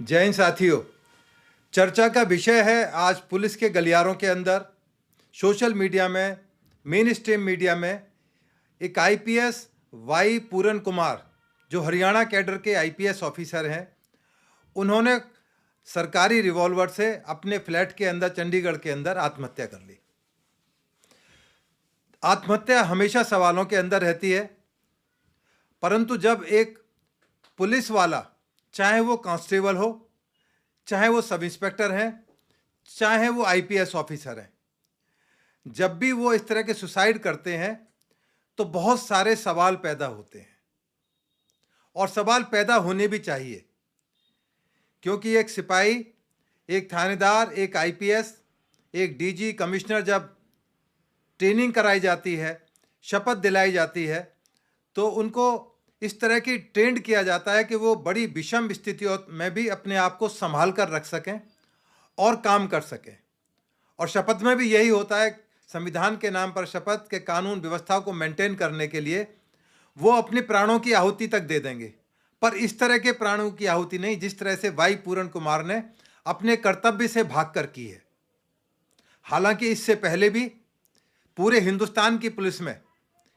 जय हिंद साथियों। चर्चा का विषय है आज पुलिस के गलियारों के अंदर, सोशल मीडिया में, मेन स्ट्रीम मीडिया में एक आईपीएस वाई पूरन कुमार जो हरियाणा कैडर के आईपीएस ऑफिसर हैं, उन्होंने सरकारी रिवॉल्वर से अपने फ्लैट के अंदर चंडीगढ़ के अंदर आत्महत्या कर ली। आत्महत्या हमेशा सवालों के अंदर रहती है, परंतु जब एक पुलिस वाला, चाहे वो कांस्टेबल हो, चाहे वो सब इंस्पेक्टर हैं, चाहे वो आईपीएस ऑफिसर हैं, जब भी वो इस तरह के सुसाइड करते हैं तो बहुत सारे सवाल पैदा होते हैं और सवाल पैदा होने भी चाहिए, क्योंकि एक सिपाही, एक थानेदार, एक आईपीएस, एक डीजी, कमिश्नर जब ट्रेनिंग कराई जाती है, शपथ दिलाई जाती है, तो उनको इस तरह की ट्रेंड किया जाता है कि वो बड़ी विषम स्थितियों में भी अपने आप को संभाल कर रख सकें और काम कर सकें। और शपथ में भी यही होता है, संविधान के नाम पर शपथ के कानून व्यवस्था को मेंटेन करने के लिए वो अपने प्राणों की आहुति तक दे देंगे, पर इस तरह के प्राणों की आहुति नहीं जिस तरह से वाई पूरन कुमार ने अपने कर्तव्य से भागकर की है। हालांकि इससे पहले भी पूरे हिंदुस्तान की पुलिस में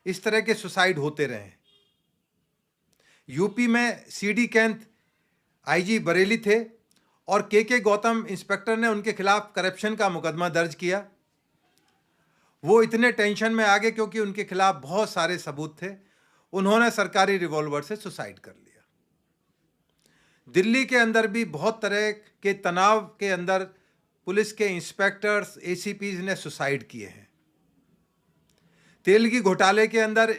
इस तरह के सुसाइड होते रहे हैं। यूपी में सीडी कैंथ आईजी बरेली थे और के गौतम इंस्पेक्टर ने उनके खिलाफ करप्शन का मुकदमा दर्ज किया। वो इतने टेंशन में आ गए क्योंकि उनके खिलाफ बहुत सारे सबूत थे, उन्होंने सरकारी रिवॉल्वर से सुसाइड कर लिया। दिल्ली के अंदर भी बहुत तरह के तनाव के अंदर पुलिस के इंस्पेक्टर्स, एसीपीज ने सुसाइड किए हैं। तेलगी घोटाले के अंदर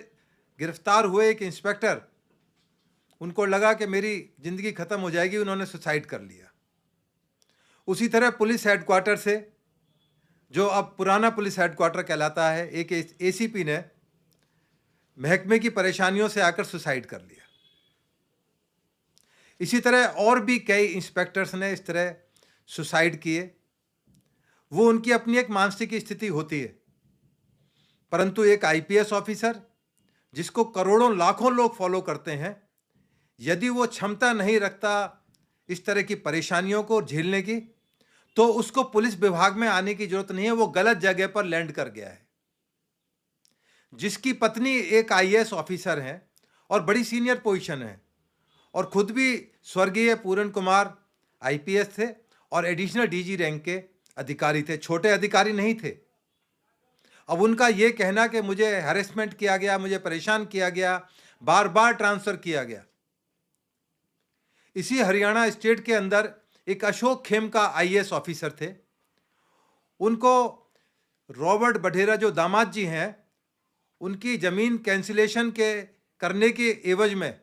गिरफ्तार हुए एक इंस्पेक्टर, उनको लगा कि मेरी जिंदगी खत्म हो जाएगी, उन्होंने सुसाइड कर लिया। उसी तरह पुलिस हेडक्वार्टर से, जो अब पुराना पुलिस हेडक्वार्टर कहलाता है, एक एसीपी ने महकमे की परेशानियों से आकर सुसाइड कर लिया। इसी तरह और भी कई इंस्पेक्टर्स ने इस तरह सुसाइड किए। वो उनकी अपनी एक मानसिक स्थिति होती है, परंतु एक आईपीएस ऑफिसर जिसको करोड़ों लाखों लोग फॉलो करते हैं, यदि वो क्षमता नहीं रखता इस तरह की परेशानियों को झेलने की, तो उसको पुलिस विभाग में आने की जरूरत नहीं है। वो गलत जगह पर लैंड कर गया है। जिसकी पत्नी एक आईएएस ऑफिसर हैं और बड़ी सीनियर पोजीशन है, और खुद भी स्वर्गीय पूरन कुमार आईपीएस थे और एडिशनल डीजी रैंक के अधिकारी थे, छोटे अधिकारी नहीं थे। अब उनका ये कहना कि मुझे हैरेसमेंट किया गया, मुझे परेशान किया गया, बार बार ट्रांसफर किया गया। इसी हरियाणा स्टेट के अंदर एक अशोक खेम का आईएएस ऑफिसर थे, उनको रॉबर्ट बढेरा जो दामाद जी हैं, उनकी जमीन कैंसिलेशन के करने के एवज में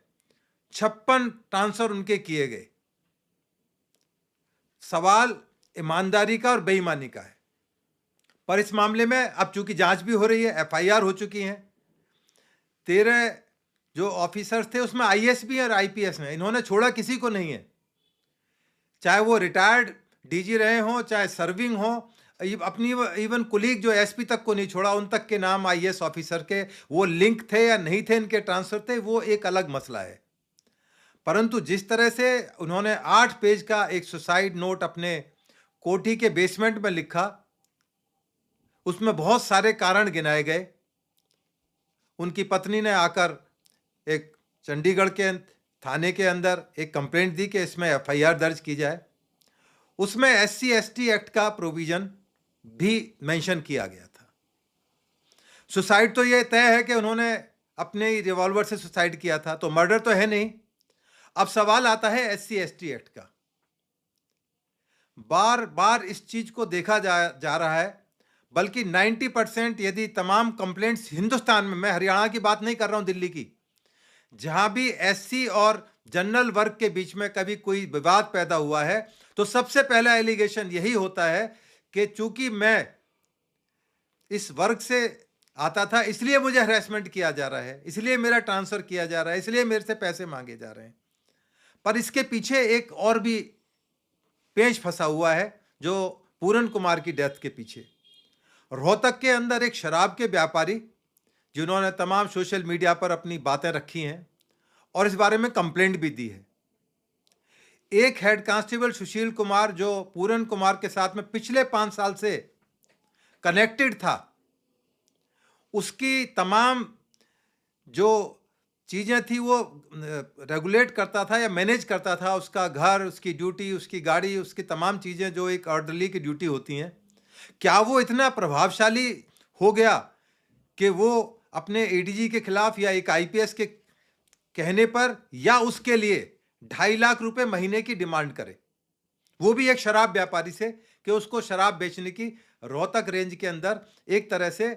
56 ट्रांसफर उनके किए गए। सवाल ईमानदारी का और बेईमानी का है, पर इस मामले में अब चूंकि जांच भी हो रही है, एफआईआर हो चुकी हैं। 13 जो ऑफिसर्स थे उसमें आईएएस भी और आईपीएस में, इन्होंने छोड़ा किसी को नहीं है, चाहे वो रिटायर्ड डीजी रहे हों, चाहे सर्विंग हो, अपनी इवन कुलीग जो एसपी तक को नहीं छोड़ा, उन तक के नाम आईएएस ऑफिसर के, वो लिंक थे या नहीं थे, इनके ट्रांसफर थे, वो एक अलग मसला है। परंतु जिस तरह से उन्होंने 8 पेज का एक सुसाइड नोट अपने कोठी के बेसमेंट में लिखा, उसमें बहुत सारे कारण गिनाए गए। उनकी पत्नी ने आकर एक चंडीगढ़ के थाने के अंदर एक कंप्लेंट दी कि इसमें एफआईआर दर्ज की जाए। उसमें एससी एसटी एक्ट का प्रोविजन भी मेंशन किया गया था। सुसाइड तो ये तय है कि उन्होंने अपने रिवॉल्वर से सुसाइड किया था, तो मर्डर तो है नहीं। अब सवाल आता है एससी एसटी एक्ट का। बार बार इस चीज को देखा जा रहा है, बल्कि 90% यदि तमाम कंप्लेंट्स हिंदुस्तान में, मैं हरियाणा की बात नहीं कर रहा हूं, दिल्ली की, जहां भी एससी और जनरल वर्ग के बीच में कभी कोई विवाद पैदा हुआ है, तो सबसे पहला एलिगेशन यही होता है कि चूंकि मैं इस वर्ग से आता था इसलिए मुझे हरेसमेंट किया जा रहा है, इसलिए मेरा ट्रांसफर किया जा रहा है, इसलिए मेरे से पैसे मांगे जा रहे हैं। पर इसके पीछे एक और भी पेंच फंसा हुआ है, जो पूरन कुमार की डेथ के पीछे। रोहतक के अंदर एक शराब के व्यापारी, जिन्होंने तमाम सोशल मीडिया पर अपनी बातें रखी हैं और इस बारे में कंप्लेंट भी दी है, एक हेड कांस्टेबल सुशील कुमार जो पूरन कुमार के साथ में पिछले 5 साल से कनेक्टेड था, उसकी तमाम जो चीज़ें थी वो रेगुलेट करता था या मैनेज करता था, उसका घर, उसकी ड्यूटी, उसकी गाड़ी, उसकी तमाम चीज़ें जो एक ऑर्डरली की ड्यूटी होती हैं। क्या वो इतना प्रभावशाली हो गया कि वो अपने एडीजी के खिलाफ या एक आईपीएस के कहने पर या उसके लिए 2.5 लाख रुपए महीने की डिमांड करे, वो भी एक शराब व्यापारी से, कि उसको शराब बेचने की रोहतक रेंज के अंदर एक तरह से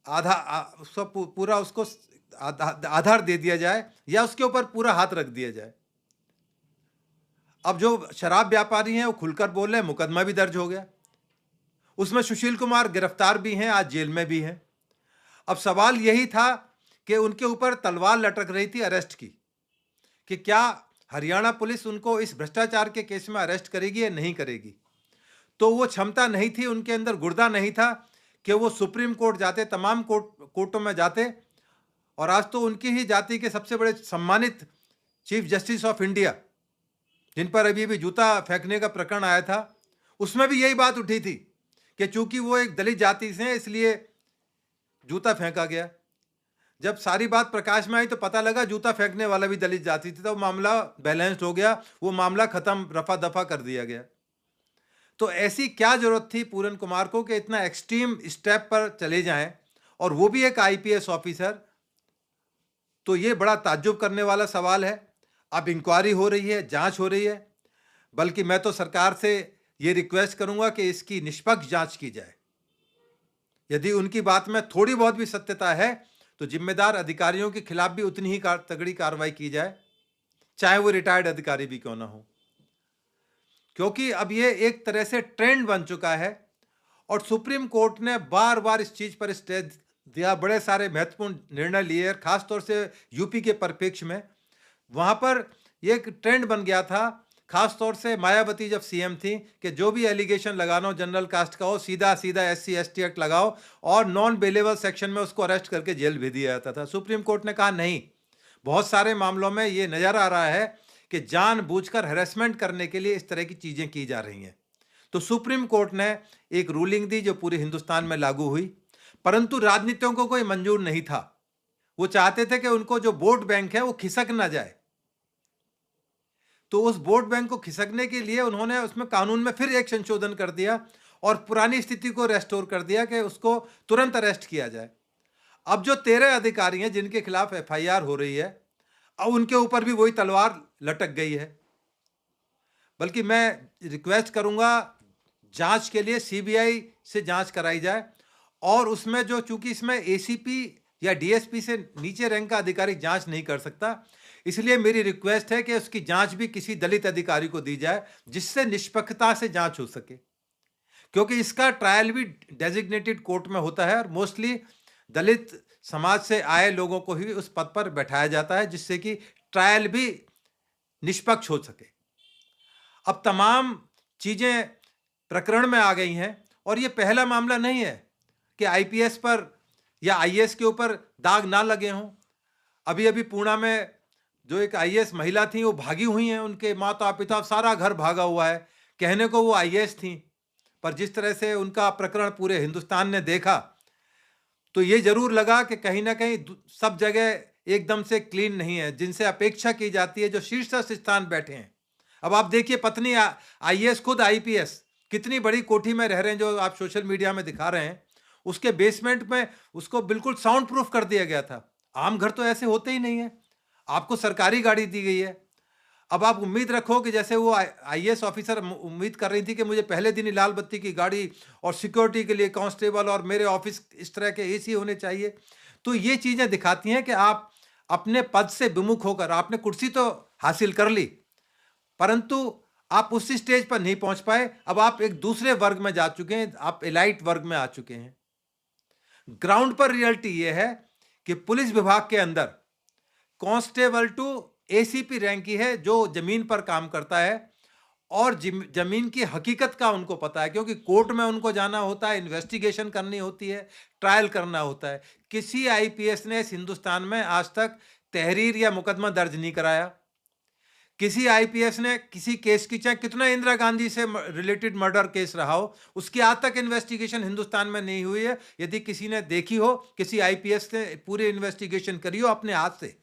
उसका पूरा उसको आधार दे दिया जाए या उसके ऊपर पूरा हाथ रख दिया जाए। अब जो शराब व्यापारी हैं वो खुलकर बोल रहे हैं, मुकदमा भी दर्ज हो गया, उसमें सुशील कुमार गिरफ्तार भी हैं, आज जेल में भी हैं। अब सवाल यही था कि उनके ऊपर तलवार लटक रही थी अरेस्ट की, कि क्या हरियाणा पुलिस उनको इस भ्रष्टाचार के केस में अरेस्ट करेगी या नहीं करेगी। तो वो क्षमता नहीं थी, उनके अंदर गुर्दा नहीं था कि वो सुप्रीम कोर्ट जाते, तमाम कोर्टों में जाते। और आज तो उनकी ही जाति के सबसे बड़े सम्मानित चीफ जस्टिस ऑफ इंडिया, जिन पर अभी भी जूता फेंकने का प्रकरण आया था, उसमें भी यही बात उठी थी कि चूंकि वो एक दलित जाति से हैं इसलिए जूता फेंका गया। जब सारी बात प्रकाश में आई तो पता लगा जूता फेंकने वाला भी दलित जाति थी, तो मामला बैलेंस्ड हो गया, वो मामला खत्म, रफा दफा कर दिया गया। तो ऐसी क्या जरूरत थी पूरन कुमार को कि इतना एक्सट्रीम स्टेप पर चले जाएं, और वो भी एक आईपीएस ऑफिसर। तो ये बड़ा ताज्जुब करने वाला सवाल है। अब इंक्वायरी हो रही है, जांच हो रही है, बल्कि मैं तो सरकार से ये रिक्वेस्ट करूंगा कि इसकी निष्पक्ष जांच की जाए। यदि उनकी बात में थोड़ी बहुत भी सत्यता है तो जिम्मेदार अधिकारियों के खिलाफ भी उतनी ही तगड़ी कार्रवाई की जाए, चाहे वो रिटायर्ड अधिकारी भी क्यों ना हो। क्योंकि अब ये एक तरह से ट्रेंड बन चुका है और सुप्रीम कोर्ट ने बार बार इस चीज पर स्टे दिया, बड़े सारे महत्वपूर्ण निर्णय लिए, खासतौर से यूपी के परिप्रेक्ष्य में। वहां पर ये एक ट्रेंड बन गया था, खासतौर से मायावती जब सीएम थी, कि जो भी एलिगेशन लगाना हो जनरल कास्ट का हो, सीधा सीधा SC ST एक्ट लगाओ और नॉन बेलेबल सेक्शन में उसको अरेस्ट करके जेल भेज दिया जाता था। सुप्रीम कोर्ट ने कहा नहीं, बहुत सारे मामलों में ये नजर आ रहा है कि जानबूझकर हैरेसमेंट करने के लिए इस तरह की चीजें की जा रही हैं। तो सुप्रीम कोर्ट ने एक रूलिंग दी जो पूरे हिंदुस्तान में लागू हुई, परंतु राजनीतियों को कोई मंजूर नहीं था। वो चाहते थे कि उनको जो वोट बैंक है वो खिसक ना जाए। तो उस वोट बैंक को खिसकने के लिए उन्होंने उसमें कानून में फिर एक संशोधन कर दिया और पुरानी स्थिति को रेस्टोर कर दिया कि उसको तुरंत अरेस्ट किया जाए। अब जो 13 अधिकारी हैं जिनके खिलाफ FIR हो रही है, अब उनके ऊपर भी वही तलवार लटक गई है। बल्कि मैं रिक्वेस्ट करूंगा, जांच के लिए CBI से जांच कराई जाए, और उसमें जो, चूंकि इसमें ACP या DSP से नीचे रैंक का अधिकारी जांच नहीं कर सकता, इसलिए मेरी रिक्वेस्ट है कि उसकी जांच भी किसी दलित अधिकारी को दी जाए जिससे निष्पक्षता से जांच हो सके। क्योंकि इसका ट्रायल भी डेजिग्नेटेड कोर्ट में होता है और मोस्टली दलित समाज से आए लोगों को ही उस पद पर बैठाया जाता है, जिससे कि ट्रायल भी निष्पक्ष हो सके। अब तमाम चीजें प्रकरण में आ गई हैं और ये पहला मामला नहीं है कि IPS पर या IAS के ऊपर दाग ना लगे हों। अभी अभी पूना में जो एक IAS महिला थी वो भागी हुई हैं, उनके माता पिता सारा घर भागा हुआ है, कहने को वो IAS थी, पर जिस तरह से उनका प्रकरण पूरे हिंदुस्तान ने देखा तो ये जरूर लगा कि कहीं ना कहीं सब जगह एकदम से क्लीन नहीं है, जिनसे अपेक्षा की जाती है जो शीर्षस्थ स्थान बैठे हैं। अब आप देखिए, पत्नी IAS, खुद IPS, कितनी बड़ी कोठी में रह रहे हैं जो आप सोशल मीडिया में दिखा रहे हैं, उसके बेसमेंट में उसको बिल्कुल साउंड प्रूफ कर दिया गया था। आम घर तो ऐसे होते ही नहीं है, आपको सरकारी गाड़ी दी गई है। अब आप उम्मीद रखो कि जैसे वो IAS ऑफिसर उम्मीद कर रही थी कि मुझे पहले दिन ही लाल बत्ती की गाड़ी और सिक्योरिटी के लिए कांस्टेबल और मेरे ऑफिस इस तरह के AC होने चाहिए। तो ये चीजें दिखाती हैं कि आप अपने पद से विमुख होकर, आपने कुर्सी तो हासिल कर ली परंतु आप उस स्टेज पर नहीं पहुंच पाए। अब आप एक दूसरे वर्ग में जा चुके हैं, आप एलाइट वर्ग में आ चुके हैं। ग्राउंड पर रियलिटी यह है कि पुलिस विभाग के अंदर कांस्टेबल टू ACP रैंक की है जो जमीन पर काम करता है और जमीन की हकीकत का उनको पता है, क्योंकि कोर्ट में उनको जाना होता है, इन्वेस्टिगेशन करनी होती है, ट्रायल करना होता है। किसी IPS ने इस हिंदुस्तान में आज तक तहरीर या मुकदमा दर्ज नहीं कराया, किसी आईपीएस ने किसी केस की, चाहे कितना इंदिरा गांधी से रिलेटेड मर्डर केस रहा हो, उसकी आज तक इन्वेस्टिगेशन हिंदुस्तान में नहीं हुई है। यदि किसी ने देखी हो, किसी आईपीएस ने पूरी इन्वेस्टिगेशन करी हो अपने हाथ से,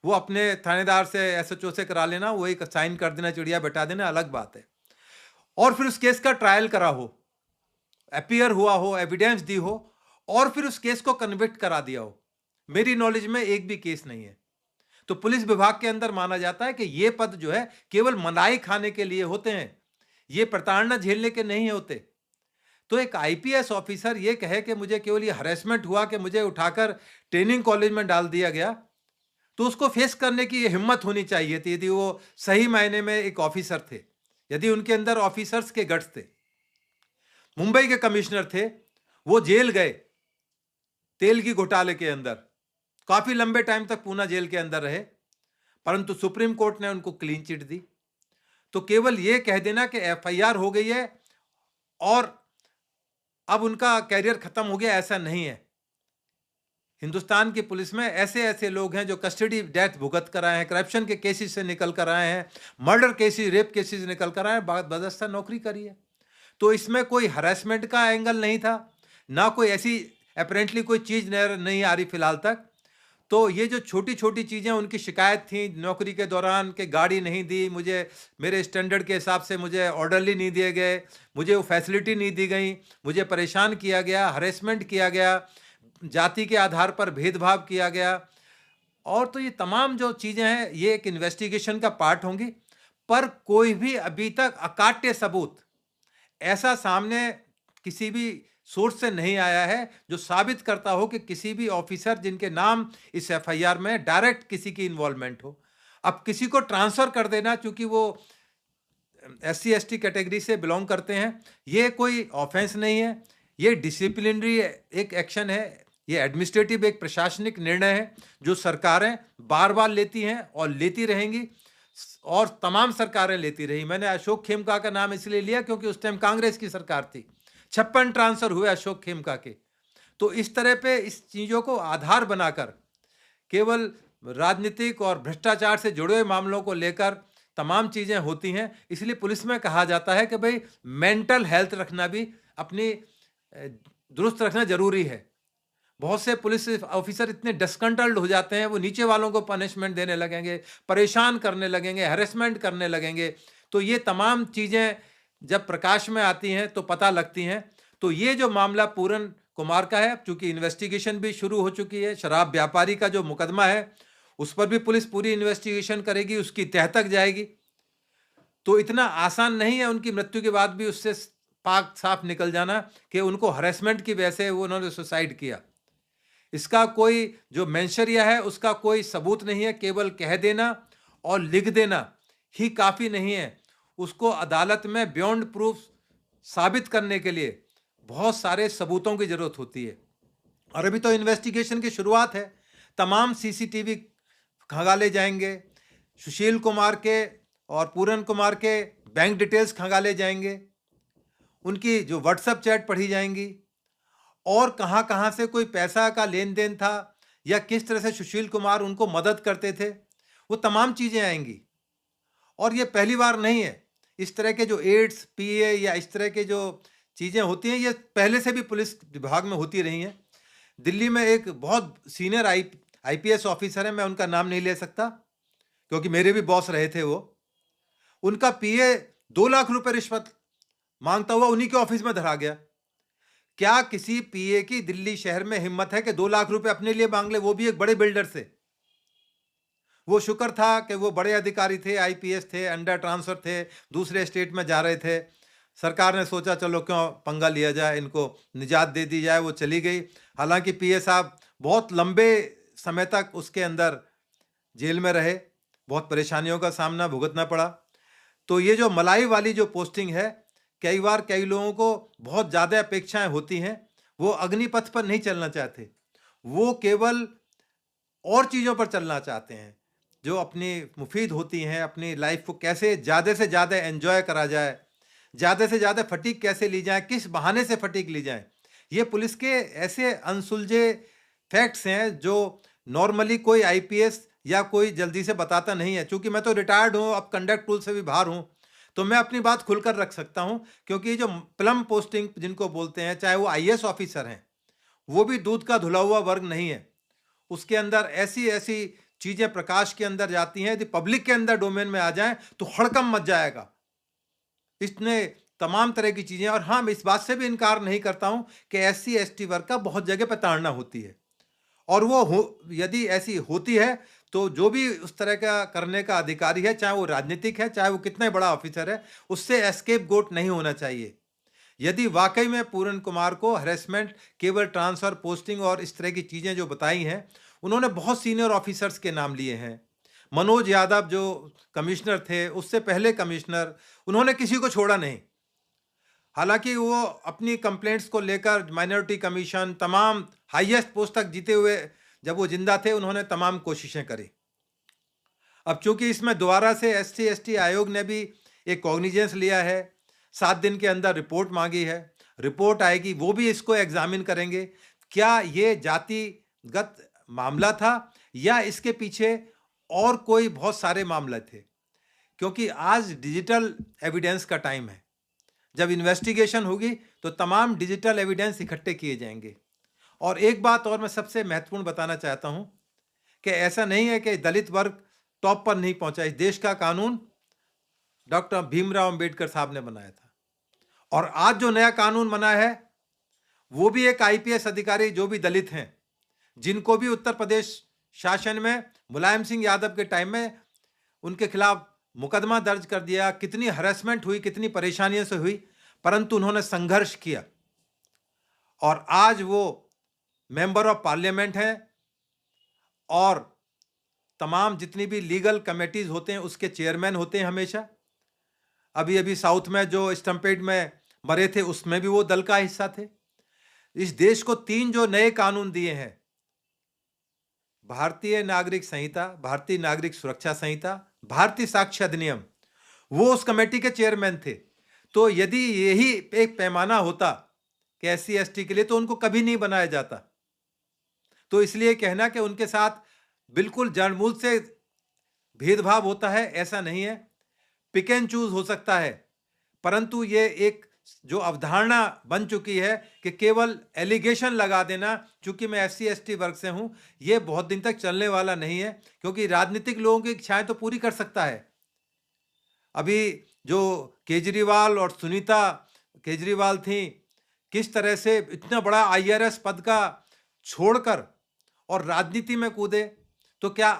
वो अपने थानेदार से, एसएचओ से करा लेना, वो एक साइन कर देना, चिड़िया बैठा देना, अलग बात है। और फिर उस केस का ट्रायल करा हो, अपीयर हुआ हो, एविडेंस दी हो, और फिर उस केस को कन्विक्ट करा दिया हो, मेरी नॉलेज में एक भी केस नहीं है। तो पुलिस विभाग के अंदर माना जाता है कि ये पद जो है केवल मलाई खाने के लिए होते हैं, ये प्रताड़ना झेलने के नहीं होते। तो एक आईपीएस ऑफिसर ये कहे कि मुझे केवल ये हरेसमेंट हुआ कि मुझे उठाकर ट्रेनिंग कॉलेज में डाल दिया गया, तो उसको फेस करने की ये हिम्मत होनी चाहिए थी, यदि वो सही मायने में एक ऑफिसर थे, यदि उनके अंदर ऑफिसर्स के गट्स थे। मुंबई के कमिश्नर थे, वो जेल गए तेल की घोटाले के अंदर, काफी लंबे टाइम तक पूना जेल के अंदर रहे, परंतु सुप्रीम कोर्ट ने उनको क्लीन चिट दी। तो केवल यह कह देना कि एफआईआर हो गई है और अब उनका कैरियर खत्म हो गया, ऐसा नहीं है। हिंदुस्तान की पुलिस में ऐसे ऐसे लोग हैं जो कस्टडी डेथ भुगत कर आए हैं, करप्शन के केसेस से निकल कर आए हैं, मर्डर केसेस, रेप केसेस निकल कर आए हैं, बदस्ता नौकरी करी है। तो इसमें कोई हरासमेंट का एंगल नहीं था, ना कोई ऐसी अपेरेंटली कोई चीज नहीं आ रही फिलहाल तक। तो ये जो छोटी छोटी चीज़ें उनकी शिकायत थी नौकरी के दौरान, कि गाड़ी नहीं दी मुझे, मेरे स्टैंडर्ड के हिसाब से मुझे ऑर्डरली नहीं दिए गए, मुझे वो फैसिलिटी नहीं दी गई, मुझे परेशान किया गया, हरेसमेंट किया गया, जाति के आधार पर भेदभाव किया गया, और तो ये तमाम जो चीज़ें हैं ये एक इन्वेस्टिगेशन का पार्ट होंगी। पर कोई भी अभी तक अकाट्य सबूत ऐसा सामने किसी भी सोर्स से नहीं आया है जो साबित करता हो कि किसी भी ऑफिसर जिनके नाम इस एफआईआर में डायरेक्ट किसी की इन्वॉल्वमेंट हो। अब किसी को ट्रांसफर कर देना चूंकि वो एससी एसटी कैटेगरी से बिलोंग करते हैं, ये कोई ऑफेंस नहीं है, ये डिसिप्लिनरी एक एक्शन है, ये एडमिनिस्ट्रेटिव एक प्रशासनिक निर्णय है जो सरकारें बार बार लेती हैं और लेती रहेंगी, और तमाम सरकारें लेती रही। मैंने अशोक खेमका का नाम इसलिए लिया क्योंकि उस टाइम कांग्रेस की सरकार थी, 56 ट्रांसफर हुए अशोक खेमका के। तो इस तरह पे इस चीज़ों को आधार बनाकर केवल राजनीतिक और भ्रष्टाचार से जुड़े हुए मामलों को लेकर तमाम चीज़ें होती हैं। इसलिए पुलिस में कहा जाता है कि भाई मेंटल हेल्थ रखना भी अपनी दुरुस्त रखना जरूरी है। बहुत से पुलिस ऑफिसर इतने डिस्कंट्रोल्ड हो जाते हैं, वो नीचे वालों को पनिशमेंट देने लगेंगे, परेशान करने लगेंगे, हैरेसमेंट करने लगेंगे। तो ये तमाम चीज़ें जब प्रकाश में आती हैं तो पता लगती हैं। तो ये जो मामला पूरन कुमार का है, चूंकि इन्वेस्टिगेशन भी शुरू हो चुकी है, शराब व्यापारी का जो मुकदमा है उस पर भी पुलिस पूरी इन्वेस्टिगेशन करेगी, उसकी तह तक जाएगी। तो इतना आसान नहीं है उनकी मृत्यु के बाद भी उससे पाक साफ निकल जाना कि उनको हरेसमेंट की वजह से उन्होंने सुसाइड किया। इसका कोई जो मेंशरिया है उसका कोई सबूत नहीं है, केवल कह देना और लिख देना ही काफ़ी नहीं है। उसको अदालत में बियॉन्ड प्रूफ साबित करने के लिए बहुत सारे सबूतों की ज़रूरत होती है। और अभी तो इन्वेस्टिगेशन की शुरुआत है, तमाम सीसीटीवी खंगाले जाएंगे, सुशील कुमार के और पूरन कुमार के बैंक डिटेल्स खंगाले जाएंगे, उनकी जो व्हाट्सएप चैट पढ़ी जाएंगी, और कहाँ कहाँ से कोई पैसा का लेन देन था या किस तरह से सुशील कुमार उनको मदद करते थे, वो तमाम चीज़ें आएंगी। और ये पहली बार नहीं है, इस तरह के जो एड्स पीए या इस तरह के जो चीज़ें होती हैं ये पहले से भी पुलिस विभाग में होती रही हैं। दिल्ली में एक बहुत सीनियर आईपीएस ऑफिसर है, मैं उनका नाम नहीं ले सकता क्योंकि मेरे भी बॉस रहे थे वो, उनका पीए 2 लाख रुपए रिश्वत मांगता हुआ उन्हीं के ऑफिस में धरा गया। क्या किसी पीए की दिल्ली शहर में हिम्मत है कि 2 लाख रुपए अपने लिए मांग ले, वो भी एक बड़े बिल्डर से? वो शुक्र था कि वो बड़े अधिकारी थे, आईपीएस थे, अंडर ट्रांसफर थे, दूसरे स्टेट में जा रहे थे। सरकार ने सोचा चलो क्यों पंगा लिया जाए, इनको निजात दे दी जाए, वो चली गई। हालांकि पीए साहब बहुत लंबे समय तक उसके अंदर जेल में रहे, बहुत परेशानियों का सामना भुगतना पड़ा। तो ये जो मलाई वाली जो पोस्टिंग है, कई बार कई लोगों को बहुत ज़्यादा अपेक्षाएं होती हैं, वो अग्निपथ पर नहीं चलना चाहते, वो केवल और चीज़ों पर चलना चाहते हैं जो अपनी मुफीद होती हैं। अपनी लाइफ को कैसे ज़्यादा से ज़्यादा एंजॉय करा जाए, ज़्यादा से ज़्यादा फटीक कैसे ली जाए, किस बहाने से फटीक ली जाए, ये पुलिस के ऐसे अनसुलझे फैक्ट्स हैं जो नॉर्मली कोई आईपीएस या कोई जल्दी से बताता नहीं है। चूंकि मैं तो रिटायर्ड हूँ, अब कंडक्ट रूल से भी बाहर हूँ, तो मैं अपनी बात खुलकर रख सकता हूँ। क्योंकि ये जो प्लम पोस्टिंग जिनको बोलते हैं, चाहे वो आईएएस ऑफिसर हैं, वो भी दूध का धुला हुआ वर्ग नहीं है। उसके अंदर ऐसी ऐसी चीजें प्रकाश के अंदर जाती हैं, यदि पब्लिक के अंदर डोमेन में आ जाए तो हड़कम मच जाएगा। इसने तमाम तरह की चीजें, और हाँ, मैं इस बात से भी इनकार नहीं करता हूं कि एससी एसटी वर्ग का बहुत जगह पर ताड़ना होती है, और वो यदि ऐसी होती है तो जो भी उस तरह का करने का अधिकारी है, चाहे वो राजनीतिक है, चाहे वो कितना बड़ा ऑफिसर है, उससे एस्केप गोट नहीं होना चाहिए। यदि वाकई में पूरन कुमार को हरेसमेंट केवल ट्रांसफर, पोस्टिंग और इस तरह की चीजें जो बताई हैं, उन्होंने बहुत सीनियर ऑफिसर्स के नाम लिए हैं। मनोज यादव जो कमिश्नर थे, उससे पहले कमिश्नर, उन्होंने किसी को छोड़ा नहीं। हालांकि वो अपनी कंप्लेंट्स को लेकर माइनॉरिटी कमीशन, तमाम हाईएस्ट पोस्ट तक जीते हुए जब वो जिंदा थे, उन्होंने तमाम कोशिशें करी। अब चूंकि इसमें दोबारा से एससी एसटी आयोग ने भी एक कॉग्निजेंस लिया है, 7 दिन के अंदर रिपोर्ट मांगी है, रिपोर्ट आएगी, वो भी इसको एग्जामिन करेंगे। क्या ये जातिगत मामला था या इसके पीछे और कोई बहुत सारे मामले थे? क्योंकि आज डिजिटल एविडेंस का टाइम है। जब इन्वेस्टिगेशन होगी तो तमाम डिजिटल एविडेंस इकट्ठे किए जाएंगे। और एक बात और मैं सबसे महत्वपूर्ण बताना चाहता हूं कि ऐसा नहीं है कि दलित वर्ग टॉप पर नहीं पहुंचा। इस देश का कानून डॉक्टर भीमराव अंबेडकर साहब ने बनाया था, और आज जो नया कानून बना है वो भी एक आईपीएस अधिकारी जो भी दलित हैं, जिनको भी उत्तर प्रदेश शासन में मुलायम सिंह यादव के टाइम में उनके खिलाफ मुकदमा दर्ज कर दिया, कितनी हरेसमेंट हुई, कितनी परेशानियों से हुई, परंतु उन्होंने संघर्ष किया और आज वो मेंबर ऑफ पार्लियामेंट हैं, और तमाम जितनी भी लीगल कमेटीज होते हैं उसके चेयरमैन होते हैं हमेशा। अभी अभी साउथ में जो स्टम्पेड में मरे थे, उसमें भी वो दल का हिस्सा थे। इस देश को 3 जो नए कानून दिए हैं, भारतीय नागरिक संहिता, भारतीय नागरिक सुरक्षा संहिता, भारतीय साक्ष्य अधिनियम, वो उस कमेटी के चेयरमैन थे। तो यदि यही एक पैमाना होता कि एससी एसटी के लिए, तो उनको कभी नहीं बनाया जाता। तो इसलिए कहना कि उनके साथ बिल्कुल जड़मूल से भेदभाव होता है, ऐसा नहीं है। पिक एंड चूज हो सकता है, परंतु ये एक जो अवधारणा बन चुकी है कि केवल एलिगेशन लगा देना, चूंकि मैं एससी एसटी वर्ग से हूं, ये बहुत दिन तक चलने वाला नहीं है। क्योंकि राजनीतिक लोगों की इच्छाएं तो पूरी कर सकता है। अभी जो केजरीवाल और सुनीता केजरीवाल थी, किस तरह से इतना बड़ा आईआरएस पद का छोड़कर और राजनीति में कूदे। तो क्या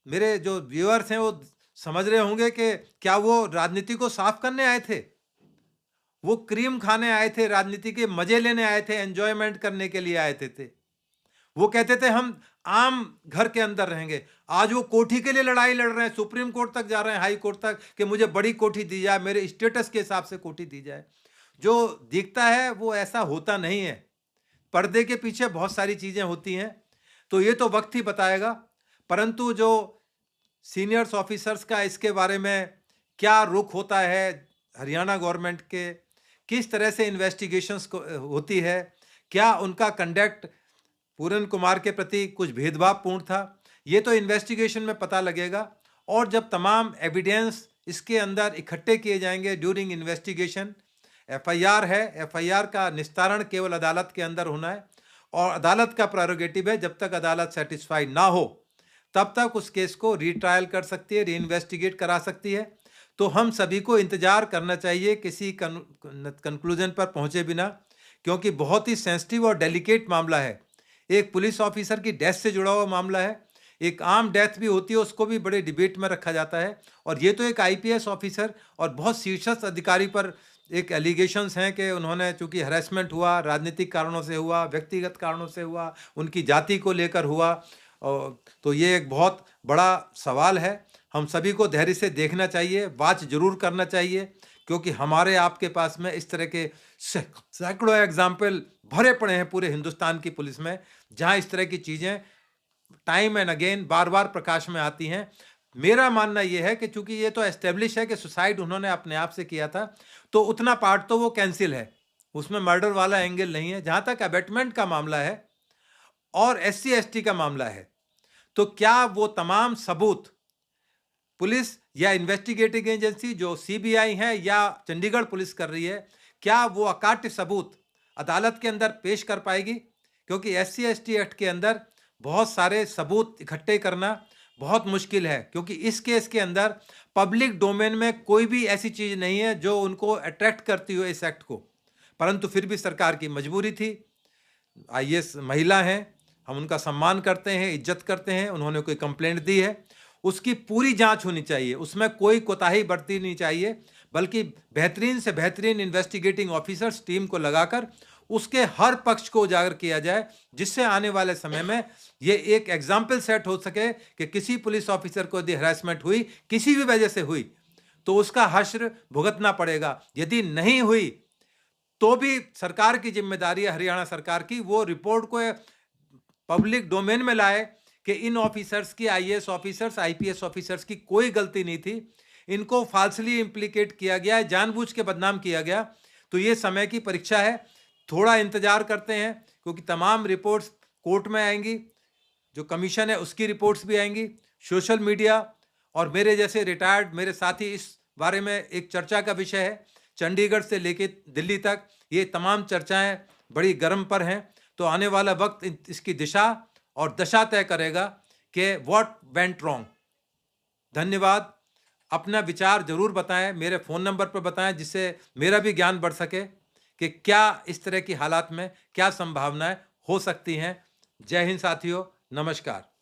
मेरे जो व्यूअर्स हैं वो समझ रहे होंगे कि क्या वो राजनीति को साफ करने आए थे? वो क्रीम खाने आए थे, राजनीति के मजे लेने आए थे, एंजॉयमेंट करने के लिए आए थे। वो कहते थे हम आम घर के अंदर रहेंगे। आज वो कोठी के लिए लड़ाई लड़ रहे हैं, सुप्रीम कोर्ट तक जा रहे हैं, हाई कोर्ट तक, कि मुझे बड़ी कोठी दी जाए, मेरे स्टेटस के हिसाब से कोठी दी जाए। जो दिखता है वो ऐसा होता नहीं है, पर्दे के पीछे बहुत सारी चीजें होती हैं। तो ये तो वक्त ही बताएगा, परंतु जो सीनियर्स ऑफिसर्स का इसके बारे में क्या रुख होता है, हरियाणा गवर्नमेंट के किस तरह से इन्वेस्टिगेशंस होती है, क्या उनका कंडक्ट पूरन कुमार के प्रति कुछ भेदभावपूर्ण था, ये तो इन्वेस्टिगेशन में पता लगेगा। और जब तमाम एविडेंस इसके अंदर इकट्ठे किए जाएंगे ड्यूरिंग इन्वेस्टिगेशन, एफआईआर है, एफआईआर का निस्तारण केवल अदालत के अंदर होना है, और अदालत का प्रेरोगेटिव है, जब तक अदालत सेटिस्फाइड ना हो तब तक उस केस को रीट्रायल कर सकती है, रीइन्वेस्टिगेट करा सकती है। तो हम सभी को इंतजार करना चाहिए किसी कंक्लूजन पर पहुंचे बिना, क्योंकि बहुत ही सेंसिटिव और डेलिकेट मामला है। एक पुलिस ऑफिसर की डेथ से जुड़ा हुआ मामला है, एक आम डेथ भी होती है, उसको भी बड़े डिबेट में रखा जाता है। और ये तो एक आईपीएस ऑफिसर और बहुत शीर्षस्थ अधिकारी पर एक एलिगेशंस हैं कि उन्होंने, चूंकि हरेसमेंट हुआ, राजनीतिक कारणों से हुआ, व्यक्तिगत कारणों से हुआ, उनकी जाति को लेकर हुआ, और तो ये एक बहुत बड़ा सवाल है। हम सभी को धैर्य से देखना चाहिए, वाच जरूर करना चाहिए, क्योंकि हमारे आपके पास में इस तरह के सैकड़ों एग्जाम्पल भरे पड़े हैं पूरे हिंदुस्तान की पुलिस में, जहां इस तरह की चीजें टाइम एंड अगेन बार बार प्रकाश में आती हैं। मेरा मानना यह है कि चूंकि ये तो एस्टेब्लिश है कि सुसाइड उन्होंने अपने आप से किया था, तो उतना पार्ट तो वो कैंसिल है, उसमें मर्डर वाला एंगल नहीं है। जहां तक अबेटमेंट का मामला है और एससी एसटी का मामला है, तो क्या वो तमाम सबूत पुलिस या इन्वेस्टिगेटिंग एजेंसी जो सीबीआई है या चंडीगढ़ पुलिस कर रही है, क्या वो अकाट्य सबूत अदालत के अंदर पेश कर पाएगी? क्योंकि एससी एसटी एक्ट के अंदर बहुत सारे सबूत इकट्ठे करना बहुत मुश्किल है, क्योंकि इस केस के अंदर पब्लिक डोमेन में कोई भी ऐसी चीज नहीं है जो उनको अट्रैक्ट करती हो इस एक्ट को। परंतु फिर भी सरकार की मजबूरी थी। आईएएस महिला हैं, हम उनका सम्मान करते हैं, इज्जत करते हैं, उन्होंने कोई कंप्लेंट दी है, उसकी पूरी जांच होनी चाहिए, उसमें कोई कोताही बरती नहीं चाहिए, बल्कि बेहतरीन से बेहतरीन इन्वेस्टिगेटिंग ऑफिसर्स टीम को लगाकर उसके हर पक्ष को उजागर किया जाए, जिससे आने वाले समय में ये एक एग्जाम्पल सेट हो सके कि किसी पुलिस ऑफिसर को यदि हरासमेंट हुई, किसी भी वजह से हुई, तो उसका हश्र भुगतना पड़ेगा। यदि नहीं हुई तो भी सरकार की जिम्मेदारी है, हरियाणा सरकार की, वो रिपोर्ट को पब्लिक डोमेन में लाए कि इन ऑफिसर्स की, आईएएस ऑफिसर्स, आईपीएस ऑफिसर्स की कोई गलती नहीं थी, इनको फाल्सली इंप्लीकेट किया गया है, जानबूझ के बदनाम किया गया। तो ये समय की परीक्षा है, थोड़ा इंतजार करते हैं, क्योंकि तमाम रिपोर्ट्स कोर्ट में आएंगी, जो कमीशन है उसकी रिपोर्ट्स भी आएंगी, सोशल मीडिया और मेरे जैसे रिटायर्ड मेरे साथी इस बारे में एक चर्चा का विषय है। चंडीगढ़ से लेके दिल्ली तक ये तमाम चर्चाएं बड़ी गर्म पर हैं। तो आने वाला वक्त इसकी दिशा और दशा तय करेगा कि व्हाट वेंट रॉन्ग। धन्यवाद। अपना विचार जरूर बताएं, मेरे फ़ोन नंबर पर बताएं, जिससे मेरा भी ज्ञान बढ़ सके कि क्या इस तरह की हालात में क्या संभावनाएं हो सकती हैं। जय हिंद साथियों, नमस्कार।